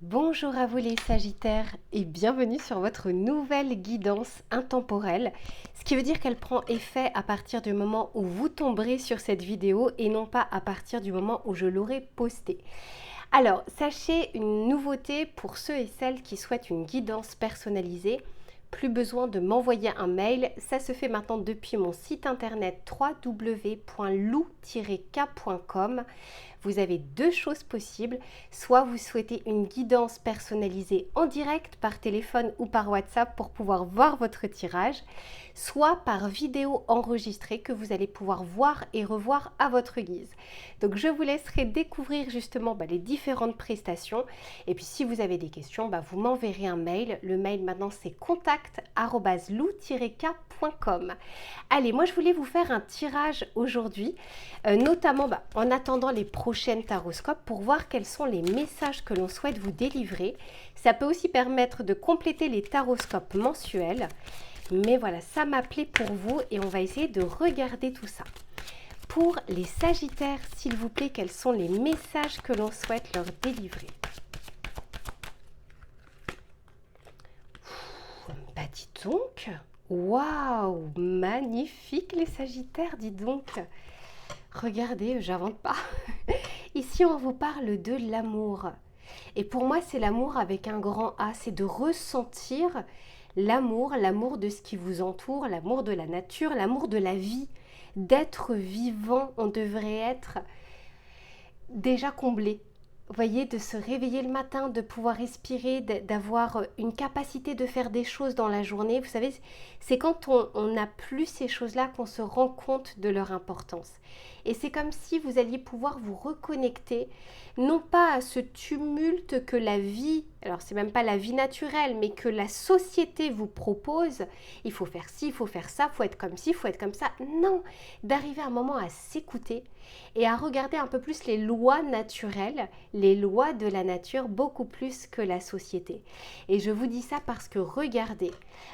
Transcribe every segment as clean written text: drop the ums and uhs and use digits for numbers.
Bonjour à vous les Sagittaires et bienvenue sur votre nouvelle guidance intemporelle, ce qui veut dire qu'elle prend effet à partir du moment où vous tomberez sur cette vidéo et non pas à partir du moment où je l'aurai postée. Alors, sachez une nouveauté pour ceux et celles qui souhaitent une guidance personnalisée. Plus besoin de m'envoyer un mail, ça se fait maintenant depuis mon site internet www.lou-k.com. Vous avez deux choses possibles, soit vous souhaitez une guidance personnalisée en direct par téléphone ou par WhatsApp pour pouvoir voir votre tirage, soit par vidéo enregistrée que vous allez pouvoir voir et revoir à votre guise. Donc je vous laisserai découvrir justement les différentes prestations et puis si vous avez des questions, vous m'enverrez un mail. Le mail maintenant c'est contact@lou-k.com. Allez, moi je voulais vous faire un tirage aujourd'hui, notamment en attendant les prochaines taroscopes pour voir quels sont les messages que l'on souhaite vous délivrer. Ça peut aussi permettre de compléter les taroscopes mensuels. Mais voilà, ça m'appelait pour vous et on va essayer de regarder tout ça. Pour les Sagittaires, s'il vous plaît, quels sont les messages que l'on souhaite leur délivrer? Dites donc, waouh, magnifique les Sagittaires, dis donc. Regardez, j'invente pas. Ici, on vous parle de l'amour. Et pour moi, c'est l'amour avec un grand A, c'est de ressentir l'amour, l'amour de ce qui vous entoure, l'amour de la nature, l'amour de la vie, d'être vivant. On devrait être déjà comblé. Vous voyez, de se réveiller le matin, de pouvoir respirer, d'avoir une capacité de faire des choses dans la journée. Vous savez, c'est quand on n'a plus ces choses-là qu'on se rend compte de leur importance. Et c'est comme si vous alliez pouvoir vous reconnecter, non pas à ce tumulte que la vie, alors c'est même pas la vie naturelle, mais que la société vous propose. Il faut faire ci, il faut faire ça, il faut être comme ci, il faut être comme ça. Non, d'arriver à un moment à s'écouter et à regarder un peu plus les lois naturelles, les lois de la nature, beaucoup plus que la société. Et je vous dis ça parce que regardez,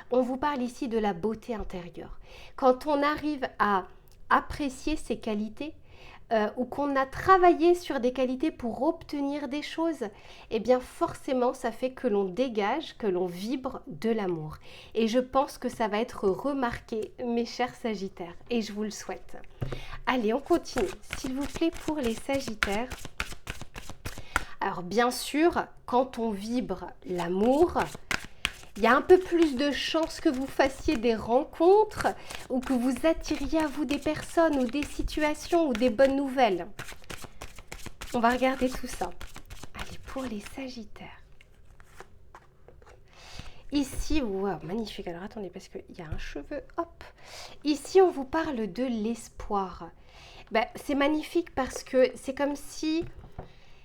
on vous parle ici de la beauté intérieure. Quand on arrive à apprécier ses qualités, ou qu'on a travaillé sur des qualités pour obtenir des choses, eh bien forcément ça fait que l'on dégage, que l'on vibre de l'amour. Et je pense que ça va être remarqué, mes chers Sagittaires, et je vous le souhaite. Allez, on continue, s'il vous plaît, pour les Sagittaires. Alors bien sûr, quand on vibre l'amour, il y a un peu plus de chances que vous fassiez des rencontres ou que vous attiriez à vous des personnes ou des situations ou des bonnes nouvelles. On va regarder tout ça. Allez, pour les Sagittaires. Ici, wow, magnifique. Alors attendez, parce qu'il y a un cheveu. Hop. Ici, on vous parle de l'espoir. C'est magnifique parce que c'est comme si...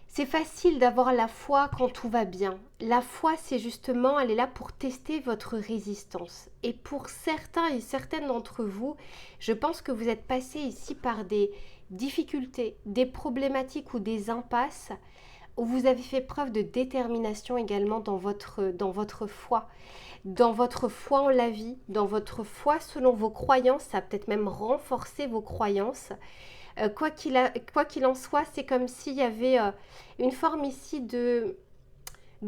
C'est facile d'avoir la foi quand tout va bien. La foi, c'est justement, elle est là pour tester votre résistance. Et pour certains et certaines d'entre vous, je pense que vous êtes passés ici par des difficultés, des problématiques ou des impasses où vous avez fait preuve de détermination également dans votre foi. Dans votre foi en la vie, dans votre foi selon vos croyances, ça a peut-être même renforcé vos croyances. Quoi qu'il en soit, c'est comme s'il y avait une forme ici de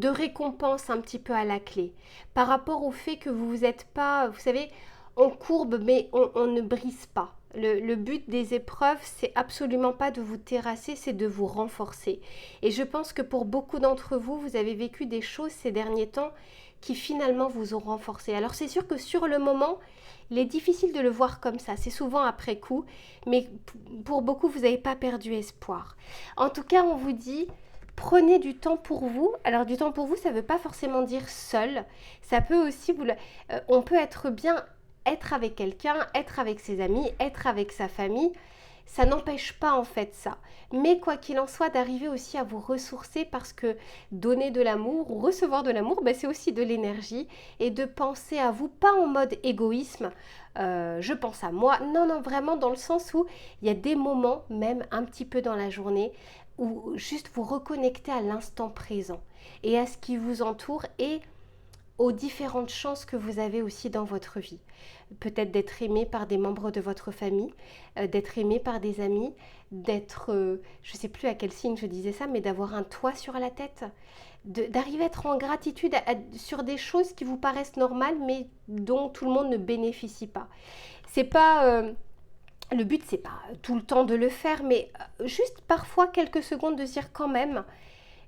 récompense un petit peu à la clé. Par rapport au fait que vous n'êtes pas, vous savez, on courbe mais on ne brise pas. Le but des épreuves, c'est absolument pas de vous terrasser, c'est de vous renforcer. Et je pense que pour beaucoup d'entre vous, vous avez vécu des choses ces derniers temps qui finalement vous ont renforcé. Alors c'est sûr que sur le moment, il est difficile de le voir comme ça, c'est souvent après coup, mais pour beaucoup, vous n'avez pas perdu espoir. En tout cas, on vous dit, prenez du temps pour vous. Alors du temps pour vous, ça ne veut pas forcément dire seul, ça peut aussi, on peut être bien, être avec quelqu'un, être avec ses amis, être avec sa famille. Ça n'empêche pas en fait ça. Mais quoi qu'il en soit, d'arriver aussi à vous ressourcer parce que donner de l'amour ou recevoir de l'amour, c'est aussi de l'énergie et de penser à vous, pas en mode égoïsme, je pense à moi, non, non, vraiment dans le sens où il y a des moments, même un petit peu dans la journée, où juste vous reconnecter à l'instant présent et à ce qui vous entoure et aux différentes chances que vous avez aussi dans votre vie. Peut-être d'être aimé par des membres de votre famille, d'être aimé par des amis, d'être, je ne sais plus à quel signe je disais ça, mais d'avoir un toit sur la tête, d'arriver à être en gratitude sur des choses qui vous paraissent normales, mais dont tout le monde ne bénéficie pas. C'est pas... le but, c'est pas tout le temps de le faire, mais juste parfois quelques secondes de se dire quand même,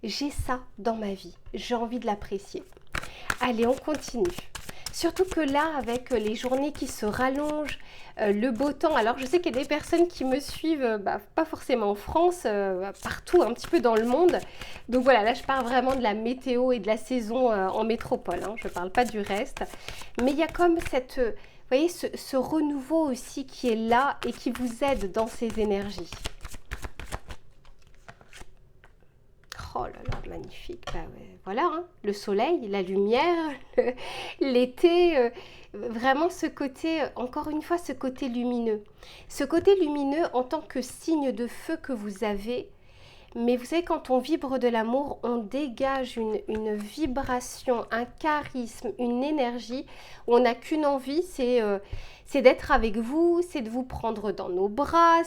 j'ai ça dans ma vie, j'ai envie de l'apprécier. Allez, on continue. Surtout que là, avec les journées qui se rallongent, le beau temps, alors je sais qu'il y a des personnes qui me suivent, pas forcément en France, partout, un petit peu dans le monde. Donc voilà, là je parle vraiment de la météo et de la saison en métropole, hein, je ne parle pas du reste. Mais il y a comme cette, vous voyez, ce renouveau aussi qui est là et qui vous aide dans ces énergies. Oh là là, magnifique. Bah ouais, voilà, hein, le soleil, la lumière, l'été, vraiment ce côté, encore une fois, ce côté lumineux. Ce côté lumineux en tant que signe de feu que vous avez. Mais vous savez, quand on vibre de l'amour, on dégage une vibration, un charisme, une énergie. On n'a qu'une envie, c'est d'être avec vous, c'est de vous prendre dans nos bras.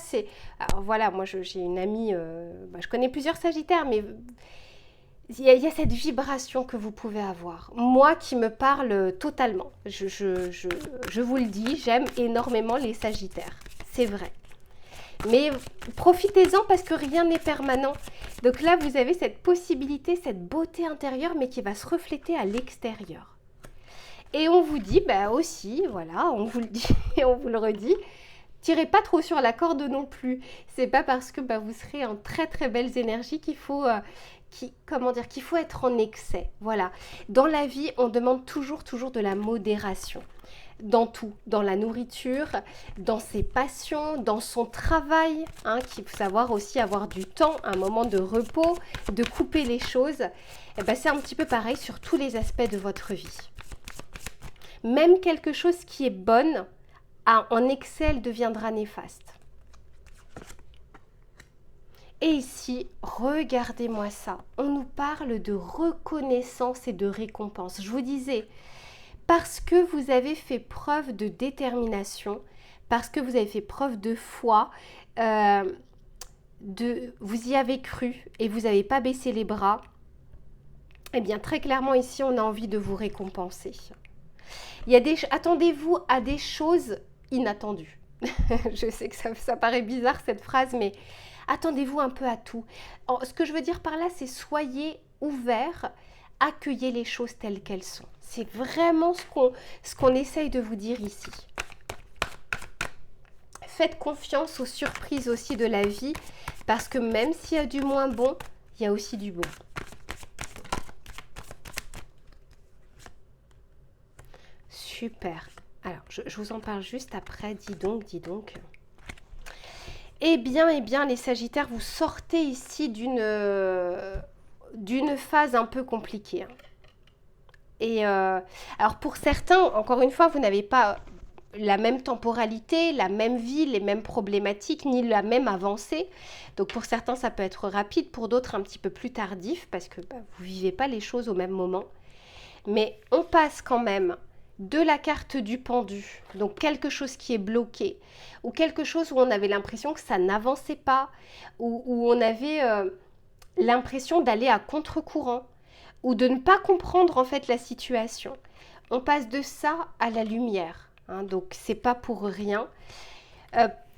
Alors voilà, moi j'ai une amie, je connais plusieurs Sagittaires, mais il y a cette vibration que vous pouvez avoir. Moi qui me parle totalement. Je vous le dis, j'aime énormément les Sagittaires. C'est vrai. Mais profitez-en parce que rien n'est permanent. Donc là, vous avez cette possibilité, cette beauté intérieure, mais qui va se refléter à l'extérieur. Et on vous dit, aussi, voilà, on vous le dit et on vous le redit, tirez pas trop sur la corde non plus. C'est pas parce que vous serez en très très belles énergies qu'il faut, qu'il faut être en excès. Voilà. Dans la vie, on demande toujours de la modération. Dans tout, dans la nourriture, dans ses passions, dans son travail, qu'il faut savoir aussi avoir du temps, un moment de repos, de couper les choses. C'est un petit peu pareil sur tous les aspects de votre vie. Même quelque chose qui est bonne, en excès, elle deviendra néfaste. Et ici, regardez-moi ça. On nous parle de reconnaissance et de récompense. Je vous disais, parce que vous avez fait preuve de détermination, parce que vous avez fait preuve de foi, vous y avez cru et vous n'avez pas baissé les bras, eh bien très clairement ici, on a envie de vous récompenser. Attendez-vous à des choses inattendues. Je sais que ça paraît bizarre cette phrase, mais attendez-vous un peu à tout. Ce que je veux dire par là, c'est soyez ouverts, accueillez les choses telles qu'elles sont. C'est vraiment ce qu'on essaye de vous dire ici. Faites confiance aux surprises aussi de la vie, parce que même s'il y a du moins bon, il y a aussi du bon. Super. Alors, je vous en parle juste après. Dis donc. Eh bien, les Sagittaires, vous sortez ici d'une phase un peu compliquée. Et alors, pour certains, encore une fois, vous n'avez pas la même temporalité, la même vie, les mêmes problématiques, ni la même avancée. Donc, pour certains, ça peut être rapide. Pour d'autres, un petit peu plus tardif, parce que vous ne vivez pas les choses au même moment. Mais on passe quand même de la carte du pendu, donc quelque chose qui est bloqué, ou quelque chose où on avait l'impression que ça n'avançait pas, où on avait l'impression d'aller à contre-courant, ou de ne pas comprendre en fait la situation. On passe de ça à la lumière, donc c'est pas pour rien.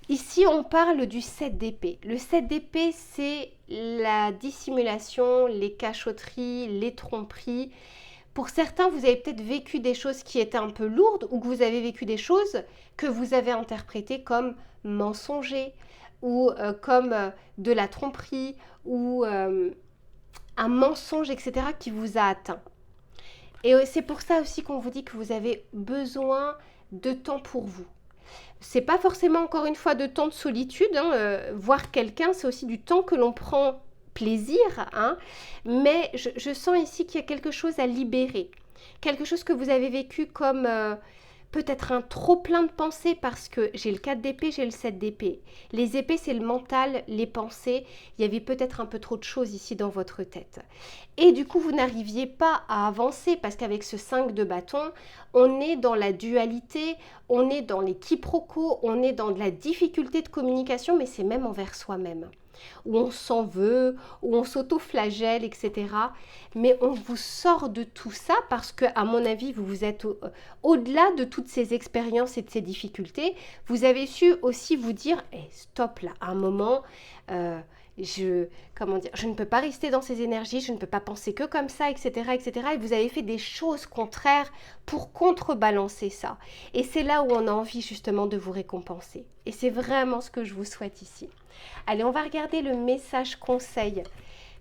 Ici, on parle du 7 d'épée. Le 7 d'épée, c'est la dissimulation, les cachotteries, les tromperies. Pour certains, vous avez peut-être vécu des choses qui étaient un peu lourdes ou que vous avez vécu des choses que vous avez interprétées comme mensongers ou comme de la tromperie ou un mensonge, etc. qui vous a atteint. Et c'est pour ça aussi qu'on vous dit que vous avez besoin de temps pour vous. C'est pas forcément encore une fois de temps de solitude. Voir quelqu'un, c'est aussi du temps que l'on prend plaisir, mais je sens ici qu'il y a quelque chose à libérer, quelque chose que vous avez vécu comme peut-être un trop plein de pensées parce que j'ai le 4 d'épée, j'ai le 7 d'épée. Les épées, c'est le mental, les pensées. Il y avait peut-être un peu trop de choses ici dans votre tête. Et du coup, vous n'arriviez pas à avancer parce qu'avec ce 5 de bâton, on est dans la dualité, on est dans les quiproquos, on est dans de la difficulté de communication, mais c'est même envers soi-même. Où on s'en veut, où on s'auto-flagelle, etc. Mais on vous sort de tout ça parce que, à mon avis, vous êtes au-delà de toutes ces expériences et de ces difficultés. Vous avez su aussi vous dire, hey, stop là, à un moment, je ne peux pas rester dans ces énergies, je ne peux pas penser que comme ça, etc., etc. Et vous avez fait des choses contraires pour contrebalancer ça. Et c'est là où on a envie justement de vous récompenser. Et c'est vraiment ce que je vous souhaite ici. Allez, on va regarder le message conseil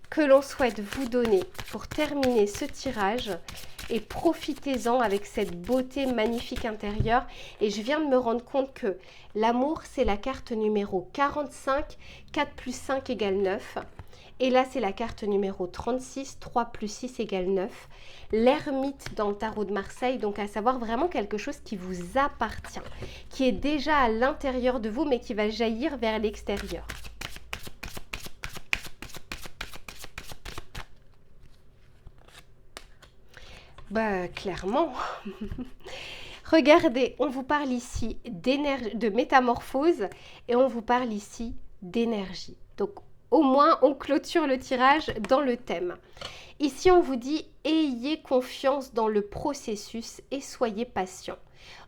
que l'on souhaite vous donner pour terminer ce tirage. Et profitez-en avec cette beauté magnifique intérieure. Et je viens de me rendre compte que l'amour, c'est la carte numéro 45, 4 plus 5 égale 9. Et là, c'est la carte numéro 36, 3 plus 6 égale 9. L'ermite dans le tarot de Marseille, donc à savoir vraiment quelque chose qui vous appartient, qui est déjà à l'intérieur de vous, mais qui va jaillir vers l'extérieur. Bah, clairement. Regardez, on vous parle ici de métamorphose et on vous parle ici d'énergie. Donc, au moins, on clôture le tirage dans le thème. Ici, on vous dit « Ayez confiance dans le processus et soyez patient ».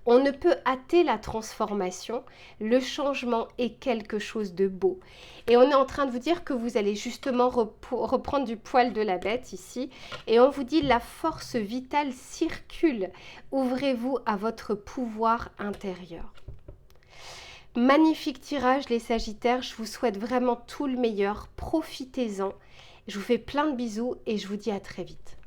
On ne peut hâter la transformation, le changement est quelque chose de beau. Et on est en train de vous dire que vous allez justement reprendre du poil de la bête ici. Et on vous dit la force vitale circule. Ouvrez-vous à votre pouvoir intérieur. Magnifique tirage les Sagittaires, je vous souhaite vraiment tout le meilleur. Profitez-en. Je vous fais plein de bisous et je vous dis à très vite.